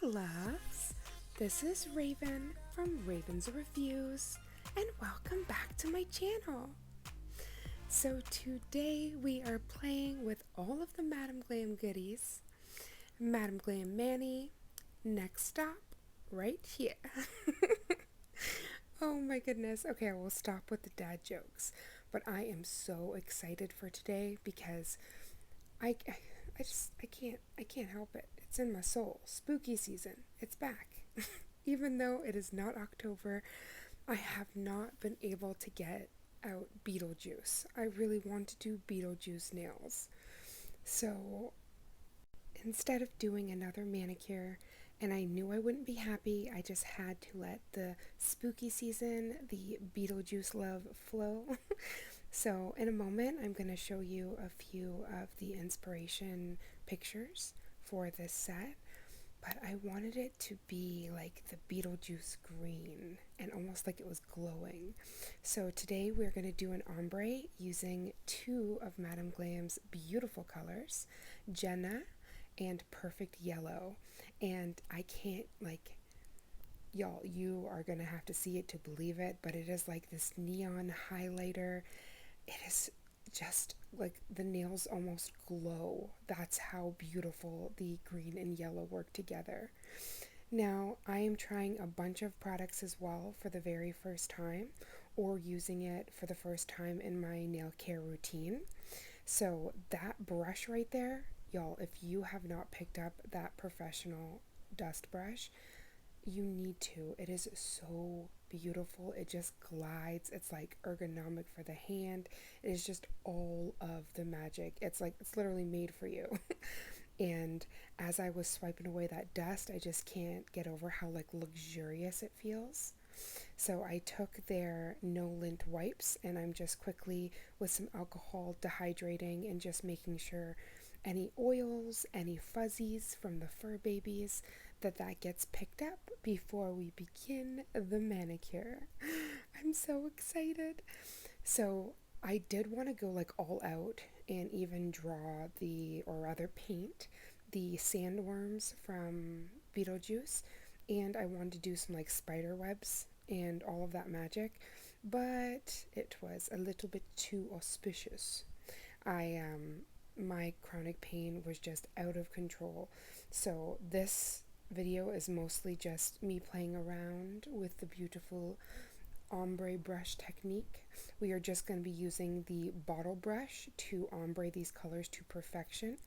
loves. This is Raven from Raven's Reviews, and welcome back to my channel. So today we are playing with all of the Madam Glam Goodies. Madam Glam Mani, next stop, right here. Oh my goodness. Okay, I will stop with the dad jokes, but I am so excited for today because I can't help it. It's in my soul. Spooky season. It's back. Even though it is not October, I have not been able to get out Beetlejuice. I really want to do Beetlejuice nails. So instead of doing another manicure, and I knew I wouldn't be happy, I just had to let the spooky season, the Beetlejuice love flow. So in a moment, I'm going to show you a few of the inspiration pictures for this set, but I wanted it to be like the Beetlejuice green and almost like it was glowing. So today we're going to do an ombre using two of Madam Glam's beautiful colors, Jenna and Perfect Yellow. And I can't, y'all, you are going to have to see it to believe it, but it is like this neon highlighter. It is just like the nails almost glow. That's how beautiful the green and yellow work together. Now, I am trying a bunch of products as well for the very first time, or using it for the first time in my nail care routine. So that brush right there, y'all, if you have not picked up that professional dust brush, you need to. It is so beautiful. It just glides. It's like ergonomic for the hand. It is just all of the magic. It's literally made for you. And as I was swiping away that dust, I just can't get over how luxurious it feels. So I took their no lint wipes, and I'm just quickly with some alcohol dehydrating and just making sure any oils, any fuzzies from the fur babies, that gets picked up before we begin the manicure. I'm so excited. So I did want to go all out and even draw or rather paint the sandworms from Beetlejuice, and I wanted to do some spider webs and all of that magic, but it was a little bit too auspicious. My chronic pain was just out of control. So this video is mostly just me playing around with the beautiful ombre brush technique. We are just going to be using the bottle brush to ombre these colors to perfection.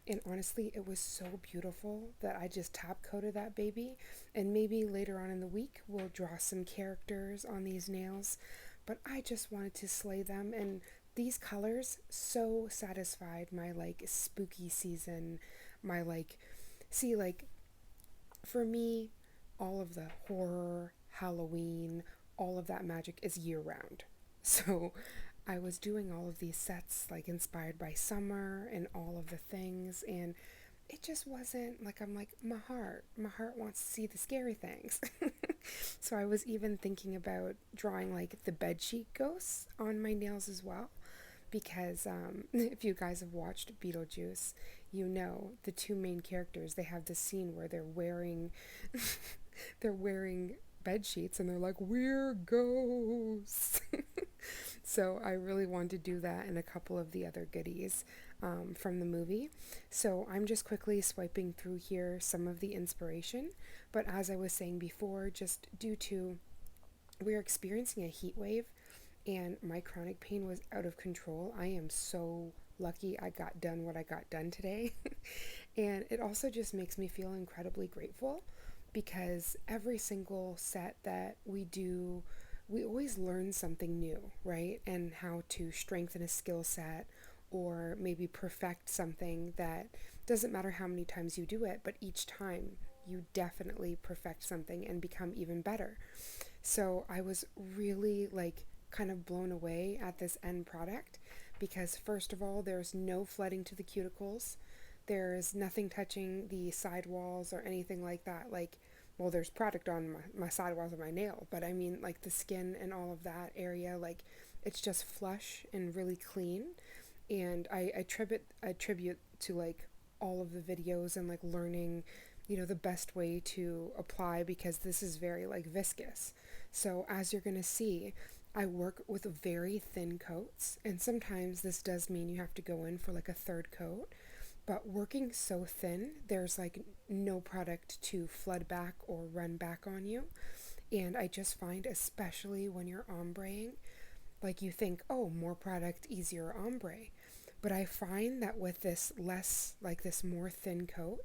And honestly, it was so beautiful that I just top coated that baby. And maybe later on in the week, we'll draw some characters on these nails. But I just wanted to slay them. And these colors so satisfied my spooky season. My for me, all of the horror, Halloween, all of that magic is year round. So I was doing all of these sets inspired by summer and all of the things, and it just wasn't my heart wants to see the scary things. So I was even thinking about drawing the bedsheet ghosts on my nails as well, because if you guys have watched Beetlejuice, you know the two main characters, they have this scene where they're wearing they're wearing bed sheets and they're like, we're ghosts. So I really wanted to do that in a couple of the other goodies from the movie. So I'm just quickly swiping through here some of the inspiration, but as I was saying before, just due to we're experiencing a heat wave and my chronic pain was out of control, I am so lucky I got done what I got done today. And it also just makes me feel incredibly grateful, because every single set that we do, we always learn something new, right? And how to strengthen a skill set, or maybe perfect something that doesn't matter how many times you do it, but each time you definitely perfect something and become even better. So I was really kind of blown away at this end product, because first of all, there's no flooding to the cuticles. There's nothing touching the sidewalls or anything like that. Well, there's product on my sidewalls of my nail, but I mean the skin and all of that area, it's just flush and really clean. And I attribute to all of the videos and learning the best way to apply, because this is very like viscous. So as you're going to see, I work with very thin coats, and sometimes this does mean you have to go in for like a third coat. But working so thin, there's like no product to flood back or run back on you. And I just find, especially when you're ombreing, like you think, oh, more product, easier ombre. But I find that with this less, like this more thin coat,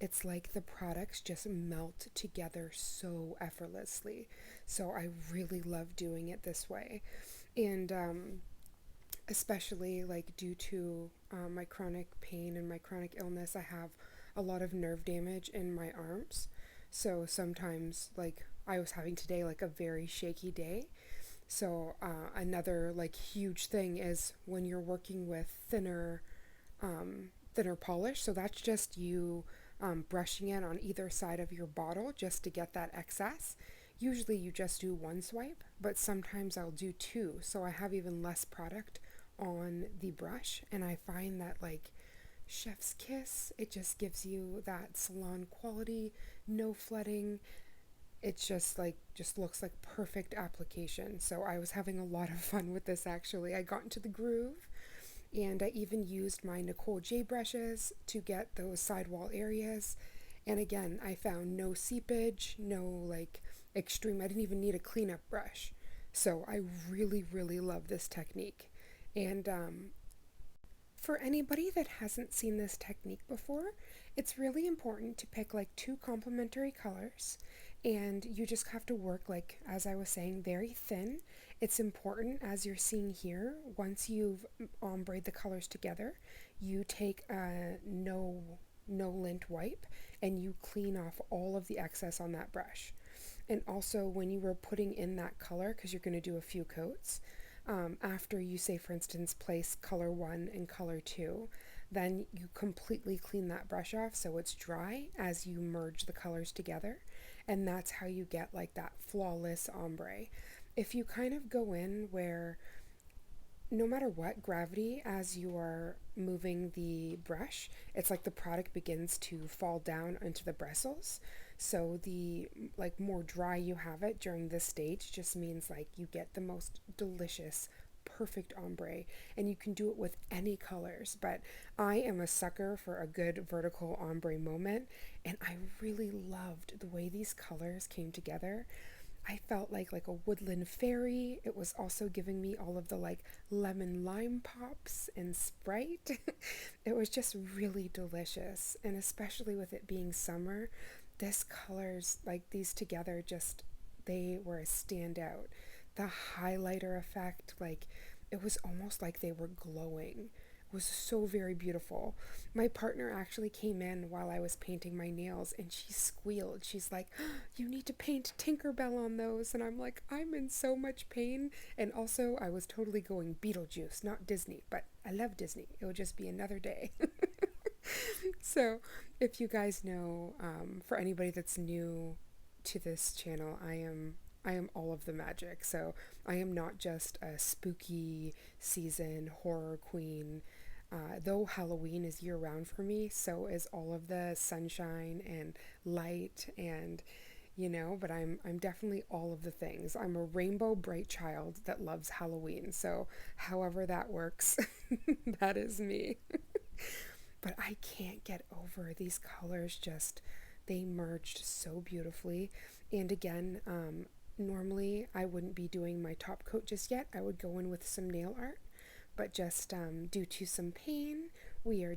it's like the products just melt together so effortlessly. So I really love doing it this way. And especially like due to my chronic pain and my chronic illness, I have a lot of nerve damage in my arms. So sometimes, like I was having today, like a very shaky day. So another like huge thing is when you're working with thinner polish. So that's just you brushing it on either side of your bottle just to get that excess. Usually you just do one swipe, but sometimes I'll do two, so I have even less product on the brush. And I find that like chef's kiss, it just gives you that salon quality, no flooding. It's just looks like perfect application. So I was having a lot of fun with this. Actually, I got into the groove, and I even used my Nicole J brushes to get those sidewall areas. And again, I found no seepage, no like extreme, I didn't even need a cleanup brush. So I really, really love this technique. And for anybody that hasn't seen this technique before, it's really important to pick like two complementary colors, and you just have to work, like as I was saying, very thin. It's important, as you're seeing here, once you've ombreed the colors together, you take a no lint wipe and you clean off all of the excess on that brush. And also when you were putting in that color, because you're going to do a few coats, after you say, for instance, place color 1 and color 2, then you completely clean that brush off so it's dry as you merge the colors together. And that's how you get like that flawless ombre. If you kind of go in where no matter what gravity, as you are moving the brush, it's like the product begins to fall down into the bristles. So the like more dry you have it during this stage just means like you get the most delicious perfect ombre, and you can do it with any colors. But I am a sucker for a good vertical ombre moment, and I really loved the way these colors came together. I felt like a woodland fairy. It was also giving me all of the like lemon lime pops and Sprite. It was just really delicious, and especially with it being summer, this colors like these together just they were a standout. The highlighter effect, like it was almost like they were glowing. It was so very beautiful. My partner actually came in while I was painting my nails, and she squealed. She's like, "You need to paint Tinkerbell on those." And I'm like, "I'm in so much pain." And also, I was totally going Beetlejuice, not Disney, but I love Disney. It would just be another day. So, if you guys know, for anybody that's new to this channel, I am all of the magic. So I am not just a spooky season horror queen. Though Halloween is year round for me, so is all of the sunshine and light, and but I'm definitely all of the things. I'm a rainbow bright child that loves Halloween. So however that works, that is me. But I can't get over these colors, just they merged so beautifully. And again, normally I wouldn't be doing my top coat just yet. I would go in with some nail art, but just due to some pain, we're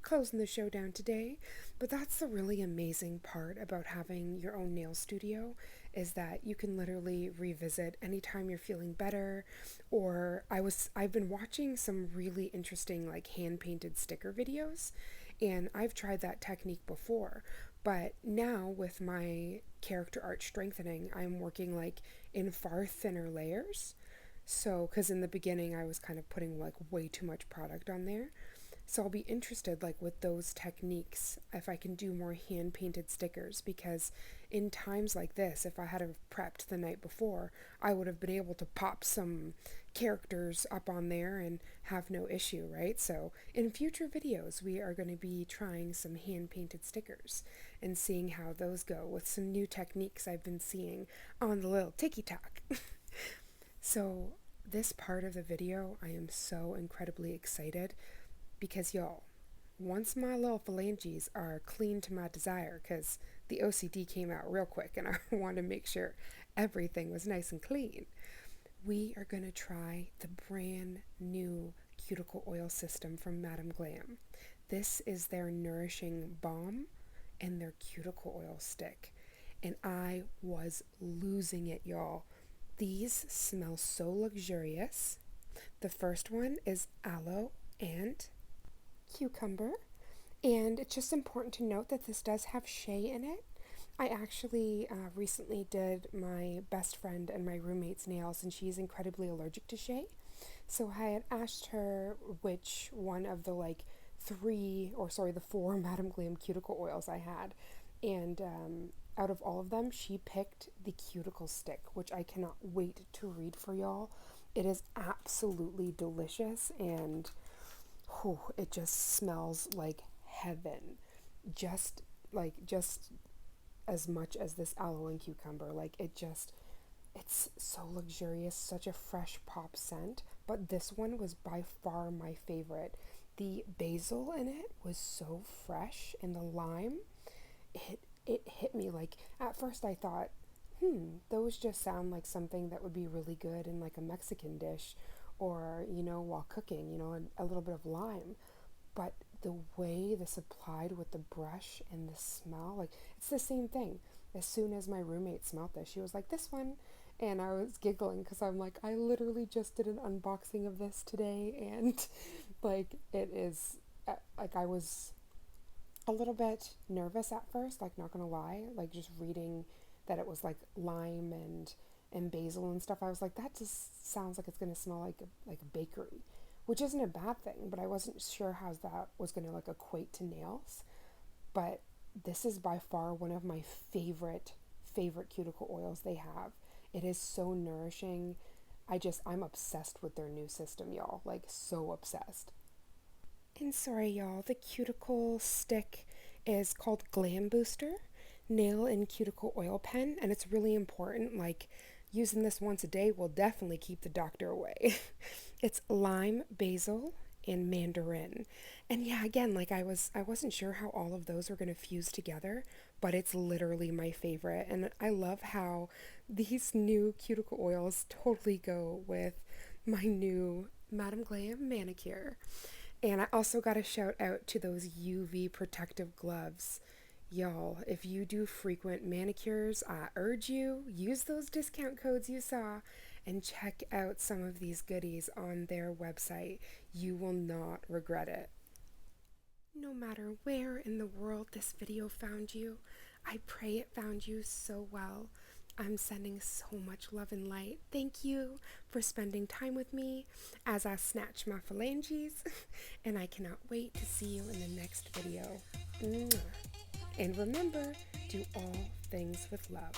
closing the show down today. But that's the really amazing part about having your own nail studio, is that you can literally revisit anytime you're feeling better. Or I've been watching some really interesting like hand painted sticker videos, and I've tried that technique before. But now with my character art strengthening, I'm working like in far thinner layers. So, because in the beginning I was kind of putting like way too much product on there. So I'll be interested, like, with those techniques, if I can do more hand painted stickers, because in times like this, if I had have prepped the night before, I would have been able to pop some characters up on there and have no issue, right? So in future videos, we are going to be trying some hand painted stickers and seeing how those go with some new techniques I've been seeing on the little TikTok. So this part of the video, I am so incredibly excited because y'all, once my little phalanges are clean to my desire, because the OCD came out real quick and I wanted to make sure everything was nice and clean, we are going to try the brand new cuticle oil system from Madam Glam. This is their nourishing balm and their cuticle oil stick. And I was losing it, y'all. These smell so luxurious. The first one is aloe and cucumber, and it's just important to note that this does have shea in it. I actually recently did my best friend and my roommate's nails, and she's incredibly allergic to shea. So I had asked her which one of the the four Madam Glam cuticle oils I had, and out of all of them, she picked the cuticle stick, which I cannot wait to read for y'all. It is absolutely delicious, and it just smells like heaven. Just as much as this aloe and cucumber. It's so luxurious, such a fresh pop scent. But this one was by far my favorite. The basil in it was so fresh, and the lime, it hit me. Like, at first I thought, those just sound like something that would be really good in like a Mexican dish, or while cooking, a little bit of lime. But the way this applied with the brush and the smell, like, it's the same thing. As soon as my roommate smelled this, she was like, this one. And I was giggling because I'm like, I literally just did an unboxing of this today. And like, it is, like, I was a little bit nervous at first, like, not gonna lie, like, just reading that it was like lime and basil and stuff. I was like, that just sounds like it's gonna smell like a bakery, which isn't a bad thing, but I wasn't sure how that was gonna like equate to nails. But this is by far one of my favorite cuticle oils they have. It is so nourishing. I'm obsessed with their new system, y'all, like, so obsessed. And sorry, y'all, the cuticle stick is called Glam Booster Nail and Cuticle Oil Pen, and it's really important. Like, using this once a day will definitely keep the doctor away. It's lime, basil, and mandarin. And yeah, again, like, I wasn't sure how all of those were going to fuse together, but it's literally my favorite. And I love how these new cuticle oils totally go with my new Madam Glam manicure. And I also got a shout out to those UV protective gloves. Y'all, if you do frequent manicures, I urge you, use those discount codes you saw and check out some of these goodies on their website. You will not regret it. No matter where in the world this video found you, I pray it found you so well. I'm sending so much love and light. Thank you for spending time with me as I snatch my phalanges, and I cannot wait to see you in the next video. Mwah. And remember, do all things with love.